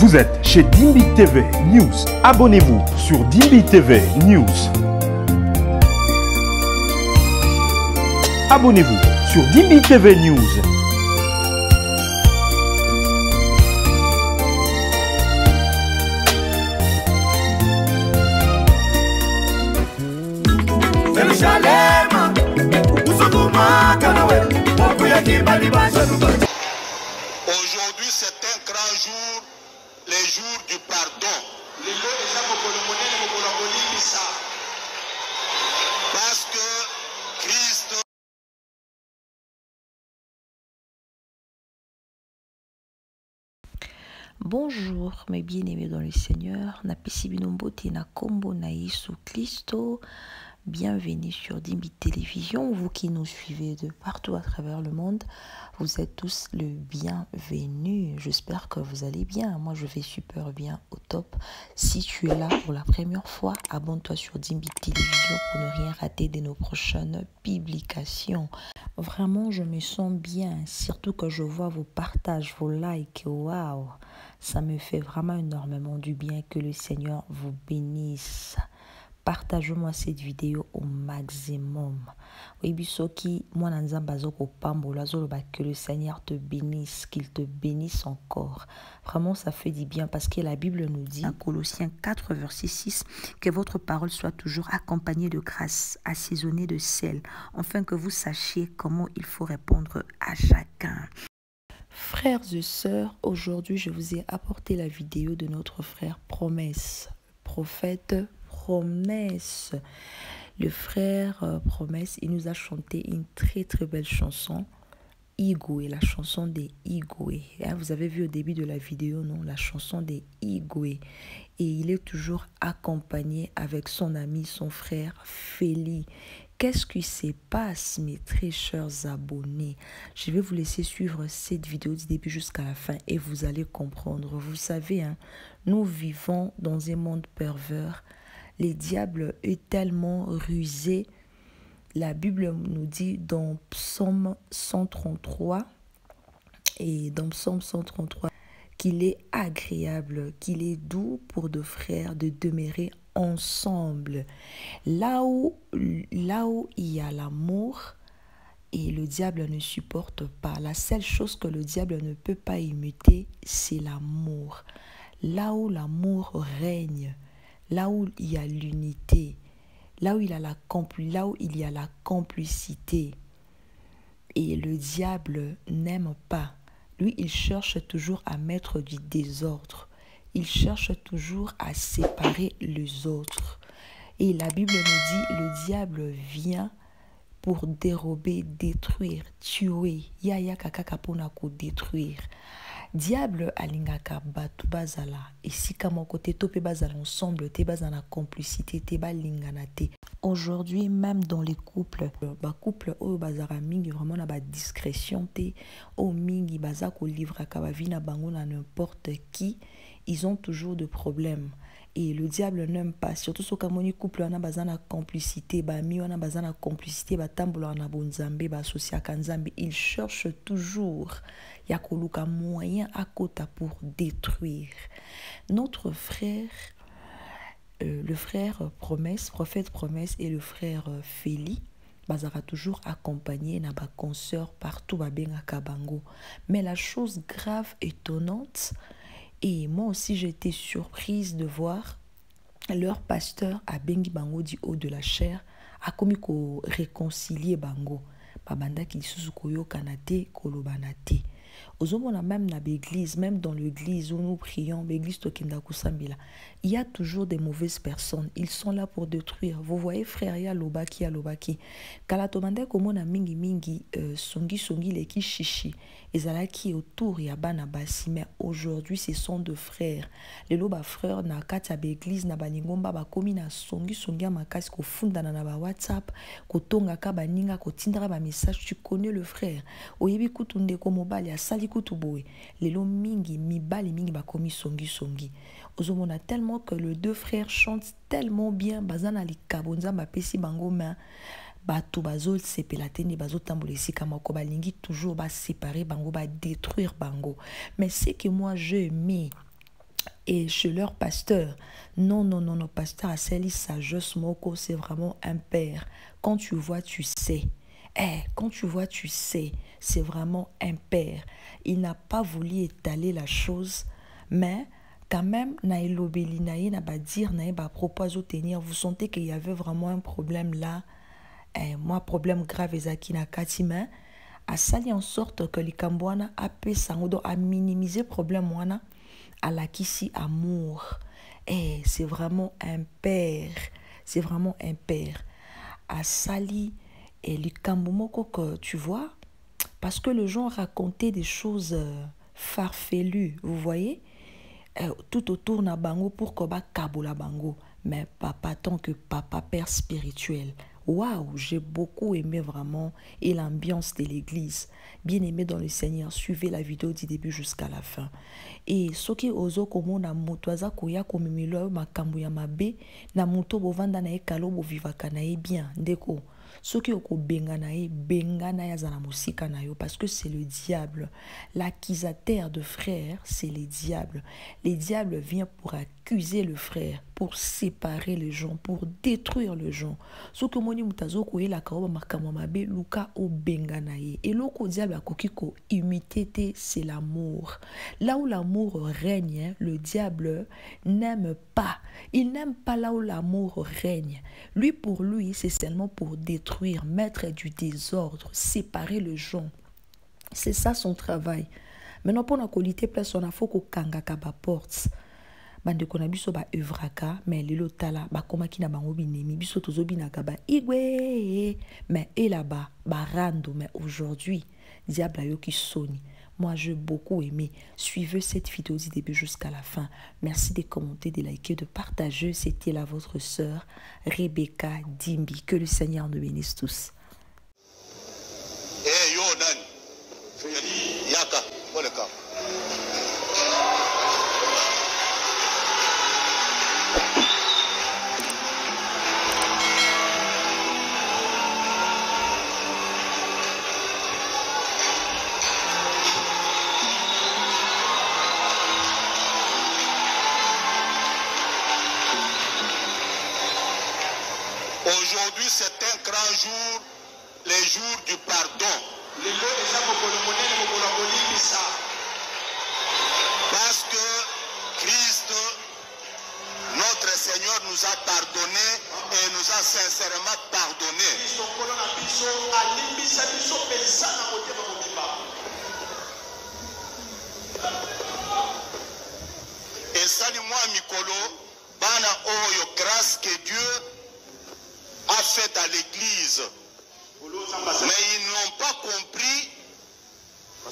Vous êtes chez Dimbi TV News. Abonnez-vous sur Dimbi TV News. Abonnez-vous sur Dimbi TV News. Aujourd'hui, c'est un grand jour, le jour du pardon. Parce que Christ... Bonjour mes bien-aimés dans le Seigneur, napesi binombo na kombo na Yesu Christo. Bienvenue sur Dimbi Télévision, vous qui nous suivez de partout à travers le monde, vous êtes tous le bienvenu. J'espère que vous allez bien, moi je vais super bien, au top. Si tu es là pour la première fois, abonne-toi sur Dimbi Télévision pour ne rien rater de nos prochaines publications. Vraiment, je me sens bien, surtout que je vois vos partages, vos likes, waouh, ça me fait vraiment énormément du bien. Que le Seigneur vous bénisse. Partagez-moi cette vidéo au maximum. Oui, bisoki, moi que le Seigneur te bénisse, qu'il te bénisse encore. Vraiment, ça fait du bien parce que la Bible nous dit, à Colossiens 4, verset 6, que votre parole soit toujours accompagnée de grâce, assaisonnée de sel, afin que vous sachiez comment il faut répondre à chacun. Frères et sœurs, aujourd'hui, je vous ai apporté la vidéo de notre frère Promesse, prophète Promesse. Le frère Promesse, il nous a chanté une très très belle chanson, Igwe, la chanson des Igwe. Hein, vous avez vu au début de la vidéo, non, la chanson des Igwe. Et il est toujours accompagné avec son ami, son frère Feli. Qu'est-ce qui se passe, mes très chers abonnés? Je vais vous laisser suivre cette vidéo du début jusqu'à la fin et vous allez comprendre. Vous savez, hein, nous vivons dans un monde pervers. Le diable est tellement rusé. La Bible nous dit dans Psaume 133 et dans Psaume 133 qu'il est agréable, qu'il est doux pour deux frères de demeurer ensemble. Là où il y a l'amour, et le diable ne supporte pas. La seule chose que le diable ne peut pas imiter, c'est l'amour. Là où l'amour règne, là où il y a l'unité, là où il y a la complicité, et le diable n'aime pas. Lui, il cherche toujours à mettre du désordre. Il cherche toujours à séparer les autres. Et la Bible nous dit, le diable vient pour dérober, détruire, tuer. Yaya kakaka pona ko détruire. Diable alingaka batu bazala. Et si kama côté topé bazala ensemble, te bazala complicité, te balingana te. Aujourd'hui, même dans les couples, couple o bazara mingi vraiment na ba discrétion te, o mingi bazako livra kabavina bango na n'importe qui, ils ont toujours de problèmes. Et le diable n'aime pas, surtout ce kamoni couple on a besoin de complicité, mi on a besoin de complicité, tambola on a bonzambe, associé à kanzambe, il cherche toujours yakoluka moyen à côté pour détruire. Notre frère, le frère Promesse, prophète Promesse et le frère Feli, bazara toujours accompagné na ba consoeur partout ba benga kabango. Mais la chose grave, étonnante, et moi aussi j'étais surprise de voir leur pasteur à Bengi Bango du haut de la chair a commis ko réconcilier Bango. Babanda ki susu koyo kanate kolobanate. Ozomona même na l'église, même dans l'église où nous prions, l'église Tokenda Kusambila, il y a toujours des mauvaises personnes. Ils sont là pour détruire. Vous voyez, frère, il y a Lobaki. Kalatomande komona mingi mingi songi leki chichi. Ezalaki autour ya bana basi, mais aujourd'hui ce sont deux frères. Les loba frères na kati ya l'église na balingomba ba komi na songi makasi ko funda na ba WhatsApp, ko tonga ka baninga ko tindra ba message. Tu connais le frère. Oyebi kutunde ko mobali asali kutuboe. Lelo mingi mibali mingi ba komi songi. Ozomona tellement que les deux frères chantent tellement bien, bazana li kabonza ba pesi bango main. Bato bazol sepelateni bazo tambola esika moko balingi toujours ba séparer bango, ba détruire bango. Mais ce que moi je aimé et chez leur pasteur. Non, non, non, non, pasteur Asseli sagesse moko, c'est vraiment un père. Quand tu vois, tu sais. Quand tu vois, tu sais. C'est vraiment un père. Il n'a pas voulu étaler la chose, mais quand même, naïlobeli naï na ba dire naï ba propos tenir. Vous sentez qu'il y avait vraiment un problème là. Moi, problème grave ezaki na katima. A sali en sorte que likambwana a pu sangodo a minimiser problème wana à la kisi amour. C'est vraiment un père. C'est vraiment un père. A sali et likambomoko que tu vois, parce que le gens racontaient des choses farfelues, vous voyez, tout autour na bango pour que ba kabola bango, mais papa tant que papa père spirituel. Waouh, j'ai beaucoup aimé vraiment et l'ambiance de l'église. Bien aimé dans le Seigneur, suivez la vidéo du début jusqu'à la fin. Et ce qui ozo komo na motoaza koya komimilo makambo ya mabe na moto bovanda na ekalo bovivaka na e bien ndeko. Ce qui oko benga na ya zana musika na yo, parce que c'est le diable. L'accusateur de frère, c'est le diable. Le diable vient pour accuser le frère, pour séparer les gens, pour détruire les gens. Ce que moni mutazo ko la kaoba makamo mabe luka o benga na ye. Et loko diable akokiko imité, c'est l'amour. Là où l'amour règne, le diable n'aime pas. Il n'aime pas là où l'amour règne. Lui, pour lui, c'est seulement pour détruire, mettre du désordre, séparer les gens. C'est ça son travail. Maintenant, pour la qualité, place on a faut qu'on kanga kaba porte. Bande kona biso ba evraka, mais lelo tala ba koma kina bango binemi biso tozo binaka ba igwe, mais et là-bas ba rando. Mais aujourd'hui, diable a yo qui soni. Moi, j'ai beaucoup aimé. Suivez cette vidéo du début jusqu'à la fin. Merci de commenter, de liker, de partager. C'était là votre sœur Rebecca Dimbi. Que le Seigneur nous bénisse tous. Aujourd'hui, c'est un grand jour, le jour du pardon. Parce que Christ, notre Seigneur, nous a pardonné et nous a sincèrement pardonné. Et salut-moi, Mikolo, bana oyo grâce que Dieu a fait à l'église. Mais ils n'ont pas compris que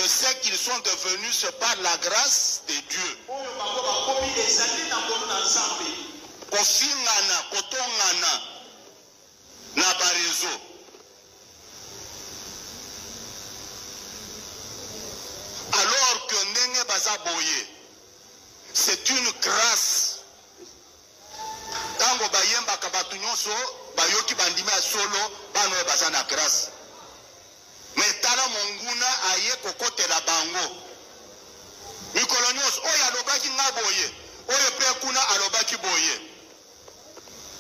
ce qu'ils sont devenus, c'est par la grâce de Dieu. Kofingana, kotongana, na barezo. Alors que Nenge Bazaboye, c'est une grâce. Tango bayemba kabatu nyonso bayoki bandimi solo bano bazana grâce. Mais tala monguna aye kokotela bango. Mikolo nyonso oyo alobaki nga boye, oyo pe kuna alobaki boye.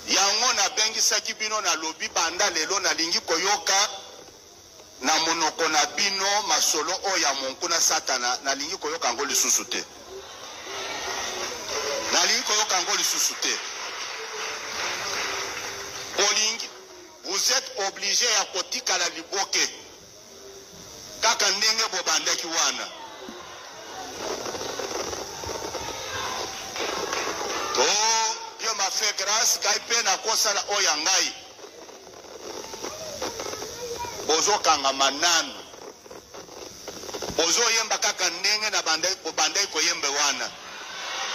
Yango na bengisaki bino na lobi banda lelo na lingi koyoka na monoko na bino masolo oyo ya monkuna satana na lingi koyoka ngo lisusu te. Na lingi koyoka ngo lisusu te. Vous êtes obligé à kotika la liboke. Kaka ndenge bobandaki wana. Oh, Dieu m'a fait grâce, kaipe na kosala oyangai. Bozo kanga mananu. Bozo yemba kaka ndenge na bobandai ko yembe wana.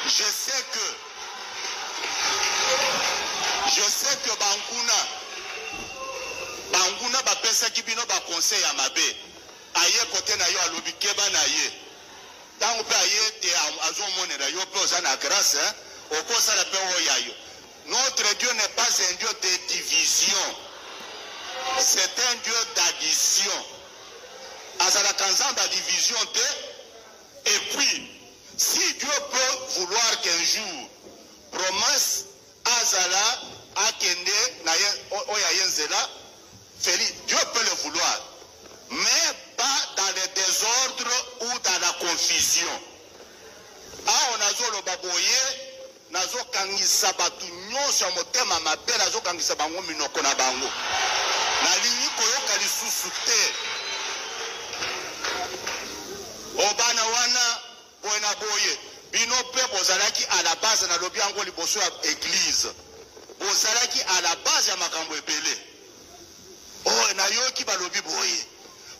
Je sais que Banguna bapesa kibino ba conseil ya mabe. Aye kote na yo alobi keba na ye. Tango pe aye te azo monela yo pe osana grâce, okosa la pe oyayo. Notre Dieu n'est pas un Dieu de division. C'est un Dieu d'addition. Azala kanzamba division te. Et puis, si Dieu peut jour promesse azala akende na oya yenzela Dieu peut le vouloir mais pas dans le désordre ou dans la confusion. On a zo lo baboye nazo kangisa batu nyonso ya motema mabe nazo kangisa bango minoko na bango na lingi koyoka lisusu te obana wana boena boye bino pe bozalaki à la base na lobi yango liboso ya église bozalaki à la base ya makambo ebele na yoki balobi boye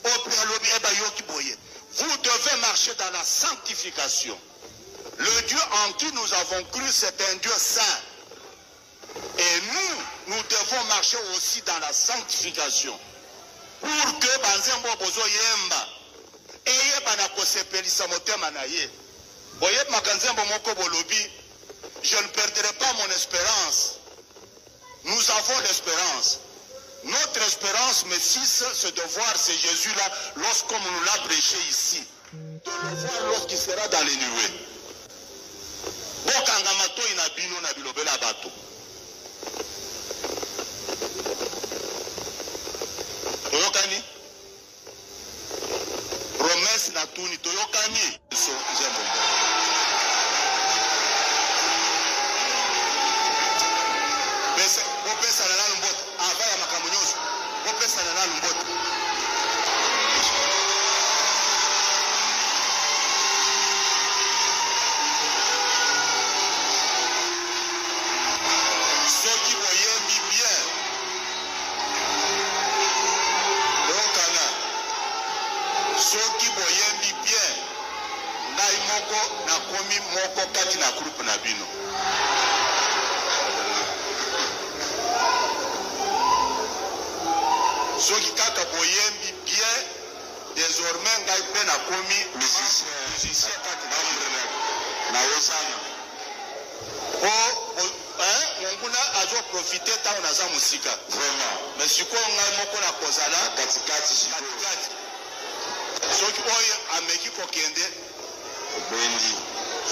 ope alobi eba yoki boye. Vous devez marcher dans la sanctification. Le Dieu en qui nous avons cru, c'est un Dieu saint. Et nous devons marcher aussi dans la sanctification. Pour que Banzembo Bozo Yemba, Eye Banakosepelisa Motema Naye, Boye Makanzembo Moko Bolobi, je ne perdrai pas mon espérance. Nous avons l'espérance. Notre espérance, mes fils, c'est de voir ce Jésus-là lorsqu'on nous l'a prêché ici. De le voir lorsqu'il sera dans les nuées. Bokangamato inabino na bilobela bato. Toyokani? Promesse na tuni toyokani. So jembombo. Bopesa na nalo mbote. Avaya makamunyoso. Bopesa na nalo mbote. Moko kati na groupe na bino. Soki kaka boyembi bien, désormais ngai pe na komi musicien kati na mbre na osana. Monguna azo profiter tant na za musika. Vraiment. Mais siko ngai moko na kozala katikati shikati. Soki oyo ameki kokende bendi.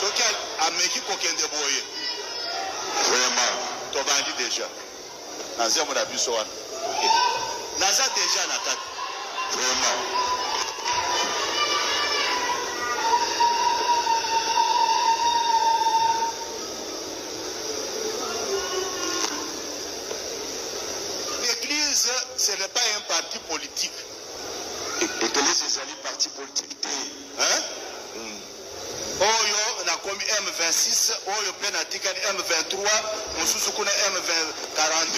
Soki ameki kokende boye. Vraiment. Tobandi déjà. Naza mon abiso wana. Naza déjà na kati. Vraiment. L'église, ce n'est pas un parti politique. L'église, c'est un parti politique. Hein? Oyo na komi M26, oyo pe na tikani M23, mususu kuna M42.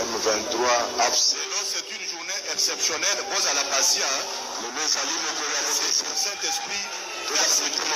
M23 AFC. C'est une journée exceptionnelle. Vous à la patience. Le Saint-Esprit, merci tout le monde.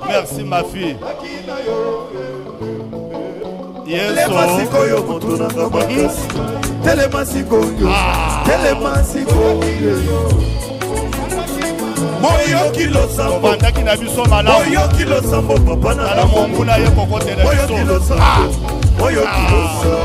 Merci ma fille. Boyoki losambo. Bandaki na biso malamu. Boyoki losambo papa na la monguna ye kokotela biso. Boyoki losambo. Boyoki losambo.